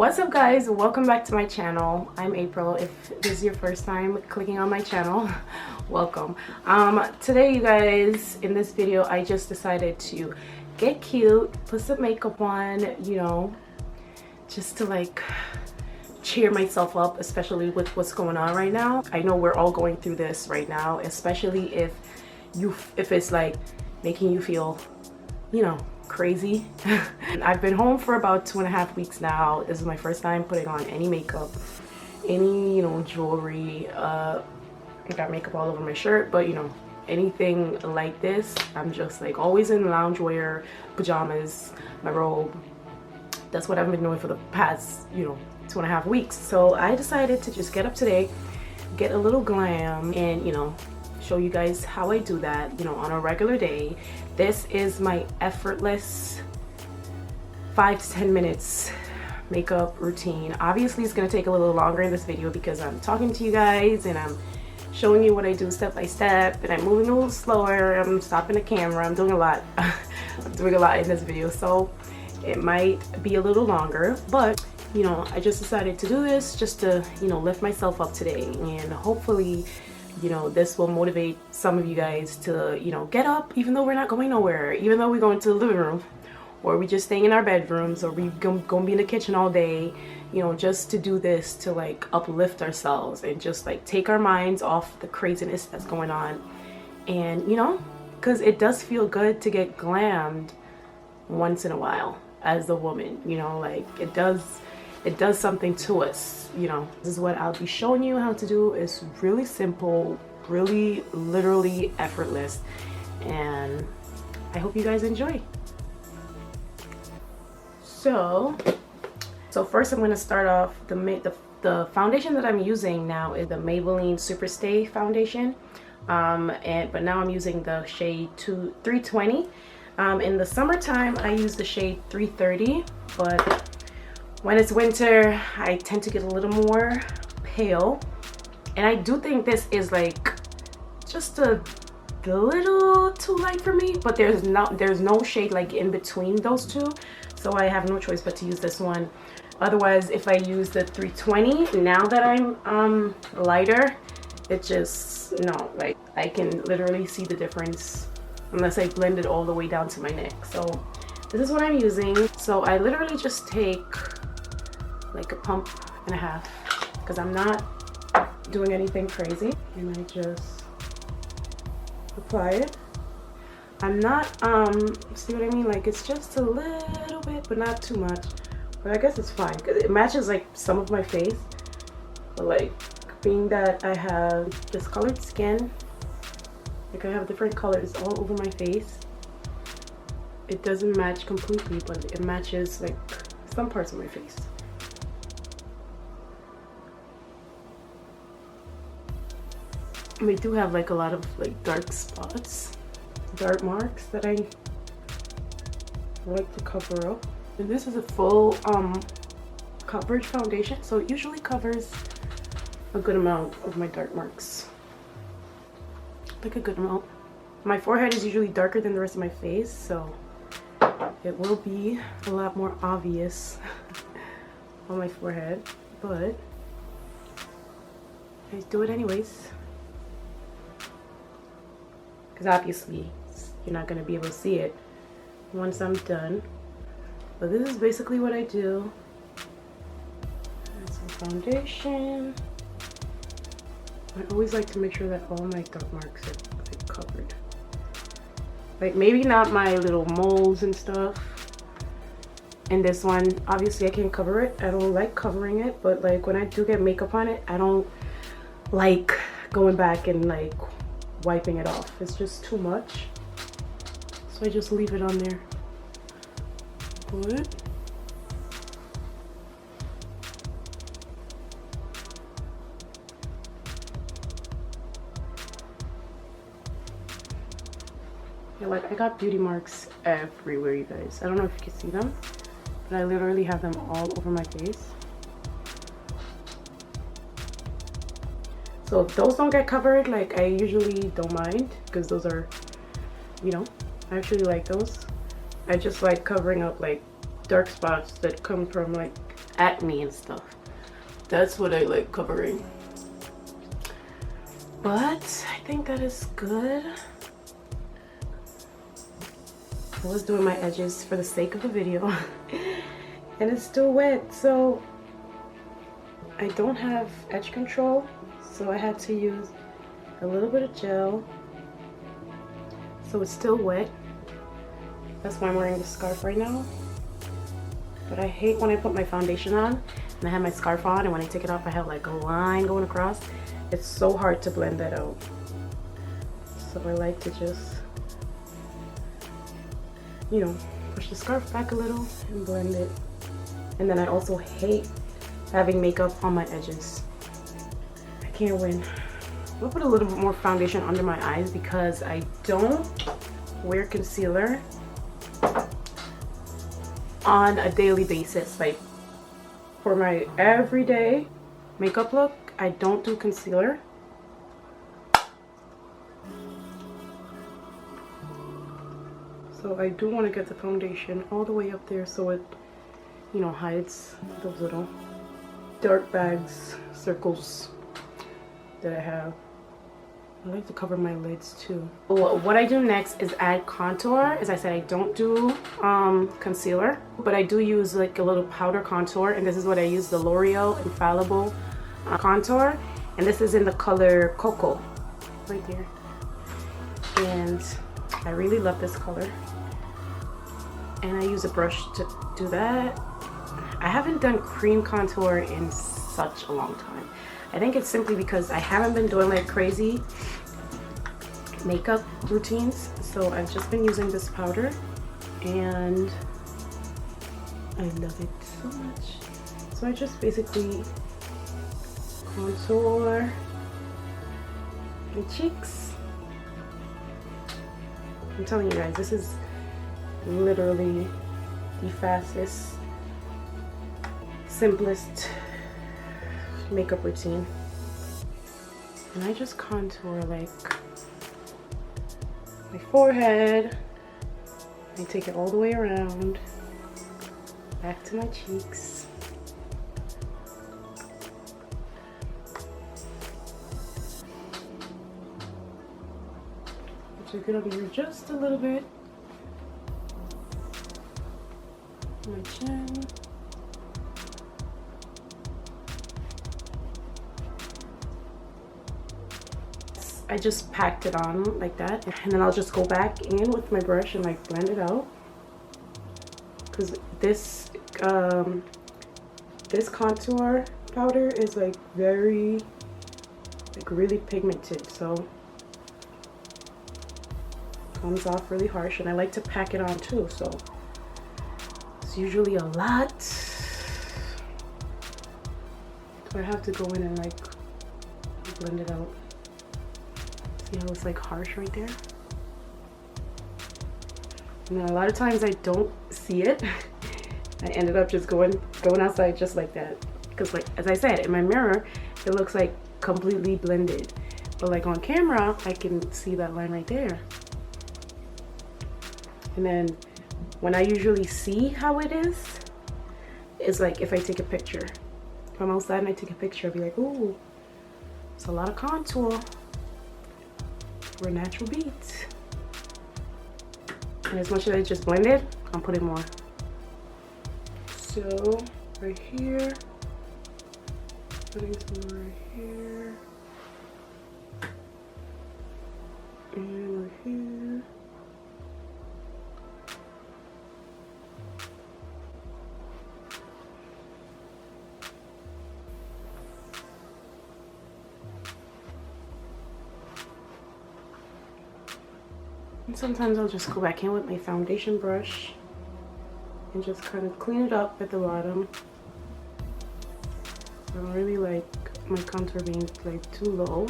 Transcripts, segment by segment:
What's up guys, welcome back to my channel. I'm April. If this is your first time clicking on my channel, welcome. Today you guys, in this video I just decided to get cute, put some makeup on, you know, just to like cheer myself up, especially with what's going on right now. I know we're all going through this right now, especially if it's like making you feel, you know, crazy. I've been home for about 2.5 weeks now. This is my first time putting on any makeup, any, you know, jewelry. I got makeup all over my shirt, but you know, anything like this, I'm just like always in loungewear, pajamas, my robe. That's what I've been doing for the past, you know, 2.5 weeks. So I decided to just get up today, get a little glam, and you know, show you guys how I do that, you know, on a regular day. This is my effortless 5 to 10 minutes makeup routine. Obviously it's gonna take a little longer in this video because I'm talking to you guys and I'm showing you what I do step by step, and I'm moving a little slower, I'm stopping the camera, I'm doing a lot. I'm doing a lot in this video, so it might be a little longer, but you know, I just decided to do this just to, you know, lift myself up today, and hopefully, you know, this will motivate some of you guys to, you know, get up even though we're not going nowhere, even though we're going to the living room, or we just staying in our bedrooms, or we gonna be in the kitchen all day, you know, just to do this to like uplift ourselves and just like take our minds off the craziness that's going on. And you know, because it does feel good to get glammed once in a while as a woman, you know, like it does something to us, you know. This is what I'll be showing you how to do. It's really simple, really literally effortless, and I hope you guys enjoy. So first I'm going to start off the foundation that I'm using now is the Maybelline Superstay foundation, but now I'm using the shade 320. In the summertime I use the shade 330, but when it's winter, I tend to get a little more pale, and I do think this is like just a little too light for me, but there's no shade like in between those two, so I have no choice but to use this one. Otherwise, if I use the 320, now that I'm lighter, it just, no, like I can literally see the difference unless I blend it all the way down to my neck. So this is what I'm using. So I literally just take like a pump and a half because I'm not doing anything crazy, and I just apply it. I'm not see what I mean, like it's just a little bit but not too much, but I guess it's fine because it matches like some of my face, but like being that I have discolored skin, like I have different colors all over my face, it doesn't match completely, but it matches like some parts of my face. We do have like a lot of like dark spots, dark marks that I like to cover up. And this is a full coverage foundation, so it usually covers a good amount of my dark marks. Like a good amount. My forehead is usually darker than the rest of my face, so it will be a lot more obvious on my forehead, but I do it anyways. Because obviously you're not going to be able to see it once I'm done. But this is basically what I do. Add some foundation. I always like to make sure that all my dark marks are like covered. Like maybe not my little moles and stuff. And this one, obviously I can't cover it. I don't like covering it, but like when I do get makeup on it, I don't like going back and like wiping it off. It's just too much, so I just leave it on there. Good. Yeah, like I got beauty marks everywhere, you guys. I don't know if you can see them, but I literally have them all over my face. So if those don't get covered, like I usually don't mind because those are, you know, I actually like those. I just like covering up like dark spots that come from like acne and stuff. That's what I like covering. But I think that is good. I was doing my edges for the sake of the video and it's still wet, so I don't have edge control, so I had to use a little bit of gel, so it's still wet. That's why I'm wearing the scarf right now. But I hate when I put my foundation on and I have my scarf on, and when I take it off I have like a line going across. It's so hard to blend that out, so I like to just, you know, push the scarf back a little and blend it. And then I also hate having makeup on my edges. I can't win. I'll put a little bit more foundation under my eyes because I don't wear concealer on a daily basis. Like for my everyday makeup look, I don't do concealer. So I do want to get the foundation all the way up there so it, you know, hides those little dark bags, circles that I have. I like to cover my lids too. What I do next is add contour. As I said, I don't do concealer, but I do use like a little powder contour, and this is what I use, the L'Oreal Infallible contour, and this is in the color Cocoa right there, and I really love this color, and I use a brush to do that. I haven't done cream contour in such a long time. I think it's simply because I haven't been doing like crazy makeup routines, so I've just been using this powder and I love it so much. So I just basically contour my cheeks. I'm telling you guys, this is literally the fastest, simplest makeup routine. And I just contour like my forehead. I take it all the way around, back to my cheeks. Take it over here just a little bit. My chin. I just packed it on like that, and then I'll just go back in with my brush and like blend it out, because this this contour powder is like very, like really pigmented, so it comes off really harsh, and I like to pack it on too, so it's usually a lot. So I have to go in and like blend it out. See how it's like harsh right there? And then a lot of times I don't see it. I ended up just going outside just like that, because like, as I said, in my mirror it looks like completely blended, but like on camera I can see that line right there. And then when I usually see how it is like if I take a picture. If I'm outside and I take a picture, I'll be like, ooh, it's a lot of contour for a natural beat. And as much as I just blended, I'm putting more. So right here, putting some right here, and right here. And sometimes I'll just go back in with my foundation brush and just kind of clean it up at the bottom. I don't really like my contour being like too low.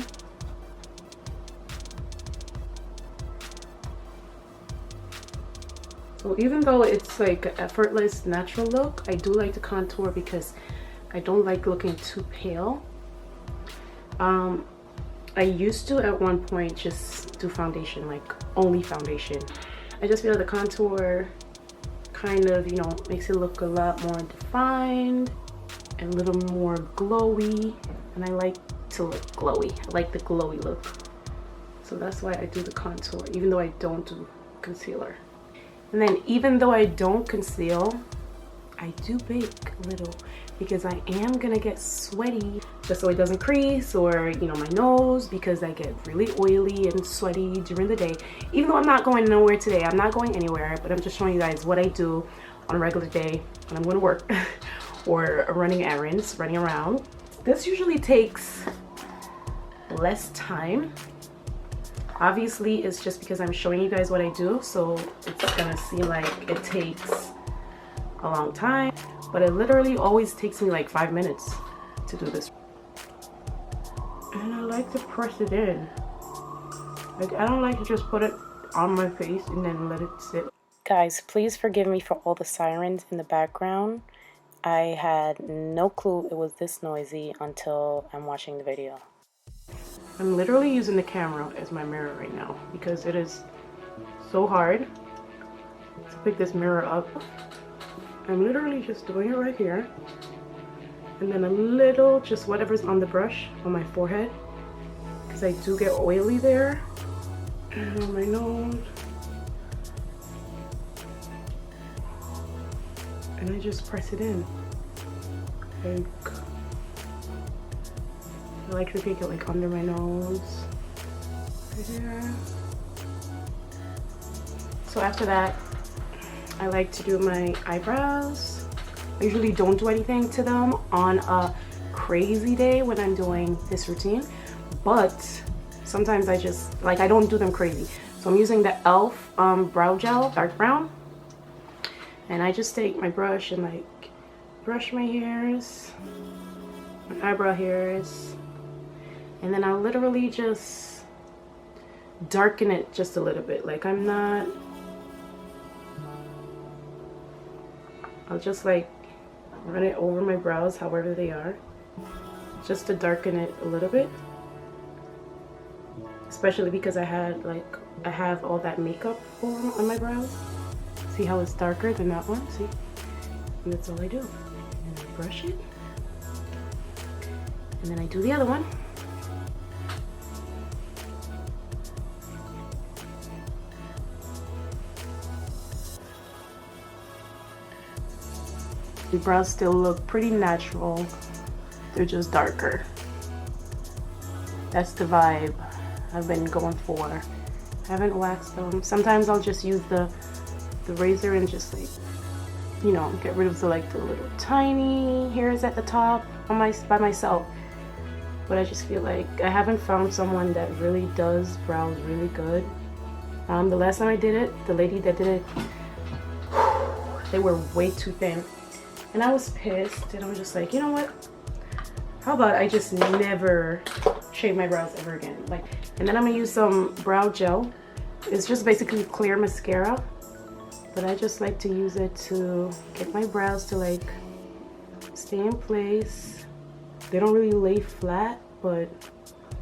So even though it's like an effortless natural look, I do like to contour because I don't like looking too pale. I used to at one point just do foundation, like only foundation. I just feel the contour kind of, you know, makes it look a lot more defined. a little more glowy, and I like to look glowy. I like the glowy look. So that's why I do the contour, even though I don't do concealer. And then even though I don't conceal, I do bake a little because I am gonna get sweaty, just so it doesn't crease, or you know, my nose, because I get really oily and sweaty during the day. Even though I'm not going nowhere today, I'm not going anywhere, but I'm just showing you guys what I do on a regular day when I'm going to work or running errands, running around. This usually takes less time. Obviously, it's just because I'm showing you guys what I do, so it's gonna seem like it takes a long time, but it literally always takes me like 5 minutes to do this. And I like to press it in. Like, I don't like to just put it on my face and then let it sit. Guys, please forgive me for all the sirens in the background. I had no clue it was this noisy until I'm watching the video. I'm literally using the camera as my mirror right now because it is so hard to pick this mirror up. I'm literally just doing it right here, and then a little, just whatever's on the brush on my forehead, because I do get oily there, and on my nose, and I just press it in. Like, I like to take it like under my nose, right here. So after that, I like to do my eyebrows. I usually don't do anything to them on a crazy day when I'm doing this routine, but sometimes I just, like, I don't do them crazy. So I'm using the e.l.f. brow gel, dark brown, and I just take my brush and like brush my hairs, my eyebrow hairs, and then I literally just darken it just a little bit. Like, I'll just like run it over my brows however they are, just to darken it a little bit, especially because I have all that makeup on my brows. See how it's darker than that one? See? And that's all I do. And I brush it, and then I do the other one. The brows still look pretty natural, they're just darker. That's the vibe I've been going for. I haven't waxed them. Sometimes I'll just use the razor and just, like, you know, get rid of the little tiny hairs at the top by myself. But I just feel like I haven't found someone that really does brows really good. The last time I did it, the lady that did it, they were way too thin. And I was pissed, and I was just like, you know what? How about I just never shave my brows ever again? Like, and then I'm gonna use some brow gel. It's just basically clear mascara, but I just like to use it to get my brows to like stay in place. They don't really lay flat, but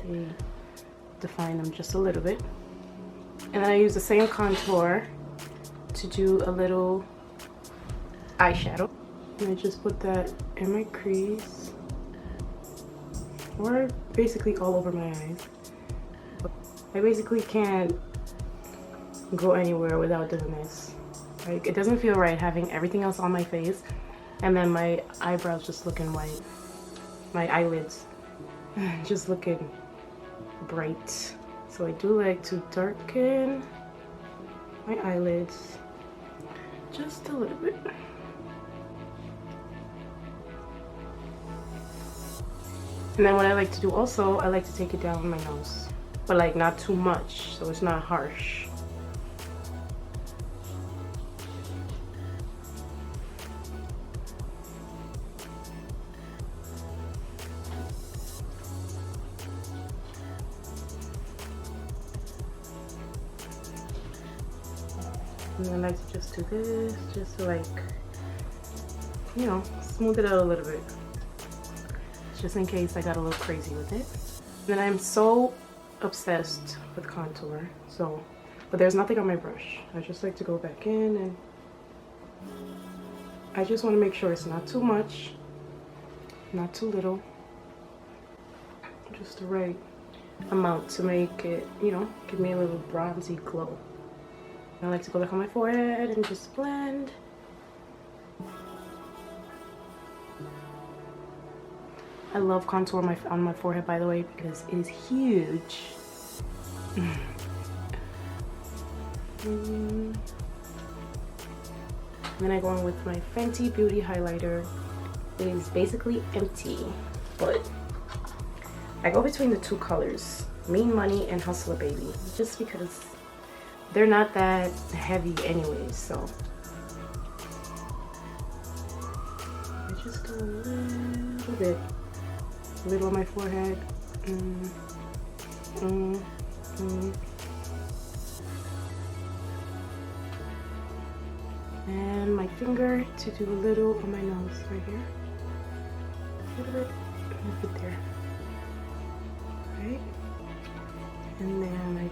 they define them just a little bit. And then I use the same contour to do a little eyeshadow. And I just put that in my crease, or basically all over my eyes. I basically can't go anywhere without doing this. Like, it doesn't feel right having everything else on my face and then my eyebrows just looking white. My eyelids just looking bright. So I do like to darken my eyelids just a little bit. And then what I like to do also, I like to take it down my nose, but like not too much, so it's not harsh. And then I like to just do this, just to, like, you know, smooth it out a little bit, just in case I got a little crazy with it. And then I'm so obsessed with contour, so, but there's nothing on my brush. I just like to go back in, and I just want to make sure it's not too much not too little, just the right amount to make it, you know, give me a little bronzy glow. I like to go back on my forehead and just blend. I love contour on my forehead, by the way, because it is huge. And then I go in with my Fenty Beauty highlighter. It is basically empty, but I go between the two colors, Mean Money and Hustler Baby, just because they're not that heavy anyways. So I just do a little on my forehead. And my finger to do a little on my nose right here. A little bit, and put there. Right? And then I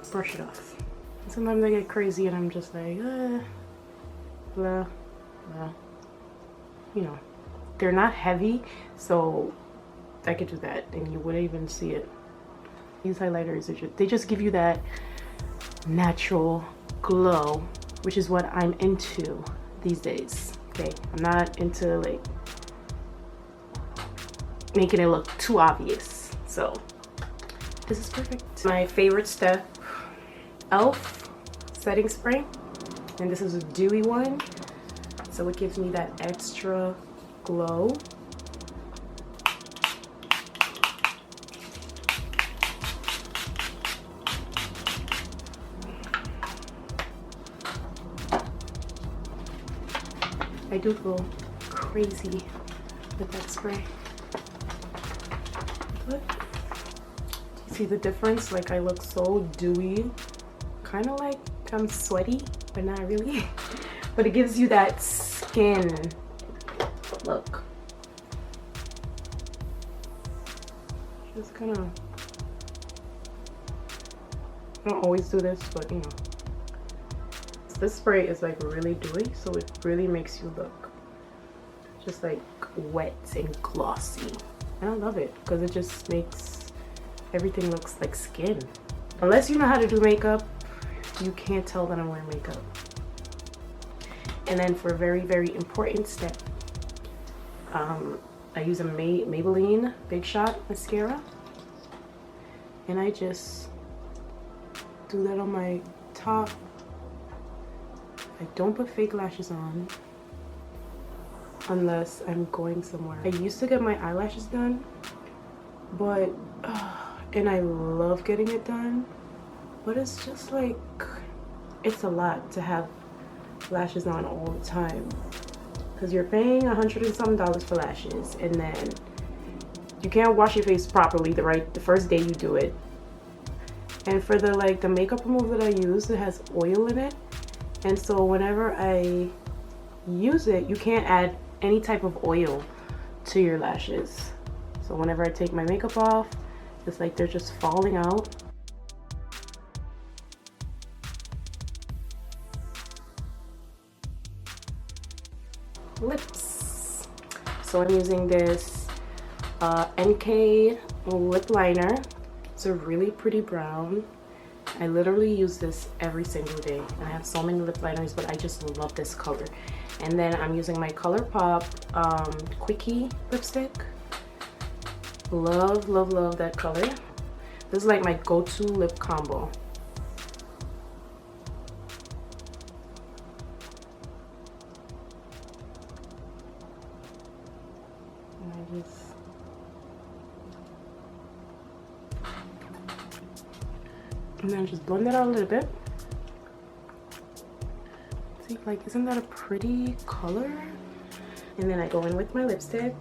just brush it off. Sometimes I get crazy and I'm just like, blah, blah. You know, they're not heavy, so I could do that and you wouldn't even see it. These highlighters are they just give you that natural glow, which is what I'm into these days. Okay, I'm not into like making it look too obvious, so this is perfect. My favorite step, e.l.f. setting spray, and this is a dewy one, so it gives me that extra glow. I do go crazy with that spray. But do you see the difference? Like I look so dewy, kind of like I'm sweaty, but not really. But it gives you that skin look. Just kind of, I don't always do this, but you know. This spray is like really dewy, so it really makes you look just like wet and glossy. And I love it because it just makes everything looks like skin. Unless you know how to do makeup, you can't tell that I'm wearing makeup. And then for a very, very important step, I use a Maybelline Big Shot mascara, and I just do that on my top. I don't put fake lashes on unless I'm going somewhere. I used to get my eyelashes done, but and I love getting it done, but it's just like, it's a lot to have lashes on all the time because you're paying $100 and some for lashes, and then you can't wash your face properly the first day you do it. And for the makeup remover that I use, it has oil in it. And so whenever I use it, you can't add any type of oil to your lashes. So whenever I take my makeup off, it's like they're just falling out. Lips. So I'm using this NK lip liner. It's a really pretty brown. I literally use this every single day, and I have so many lip liners, but I just love this color. And then I'm using my ColourPop Quickie lipstick. Love, love, love that color. This is like my go-to lip combo. And then just blend it out a little bit. See, like, isn't that a pretty color? And then I go in with my lipstick.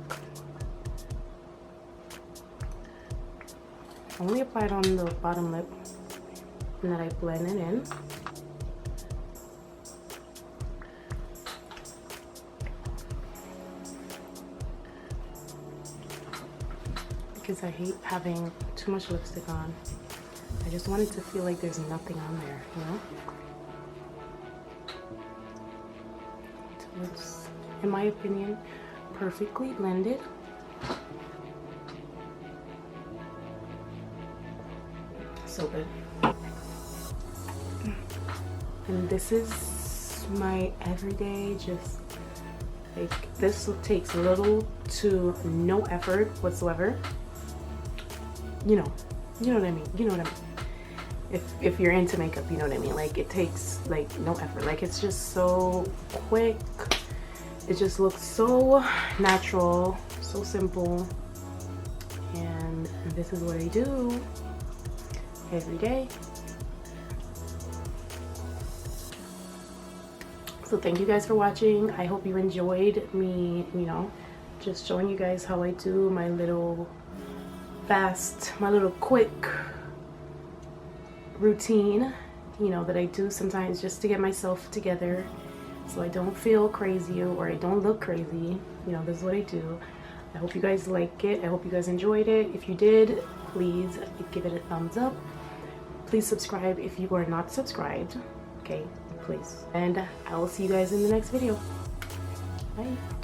I only apply it on the bottom lip, and then I blend it in. Because I hate having too much lipstick on. I just want it to feel like there's nothing on there, you know? It's, in my opinion, perfectly blended. So good. And this is my everyday, just like, this takes little to no effort whatsoever. You know what I mean. You know what I mean. If you're into makeup, you know what I mean. Like, it takes like no effort. Like, it's just so quick. It just looks so natural, so simple. And this is what I do every day. So thank you guys for watching. I hope you enjoyed me, you know, just showing you guys how I do my little my little quick routine, you know, that I do sometimes just to get myself together so I don't feel crazy or I don't look crazy. You know, this is what I do. I hope you guys like it. I hope you guys enjoyed it. If you did, please give it a thumbs up. Please subscribe if you are not subscribed. Okay, please. And I will see you guys in the next video. Bye.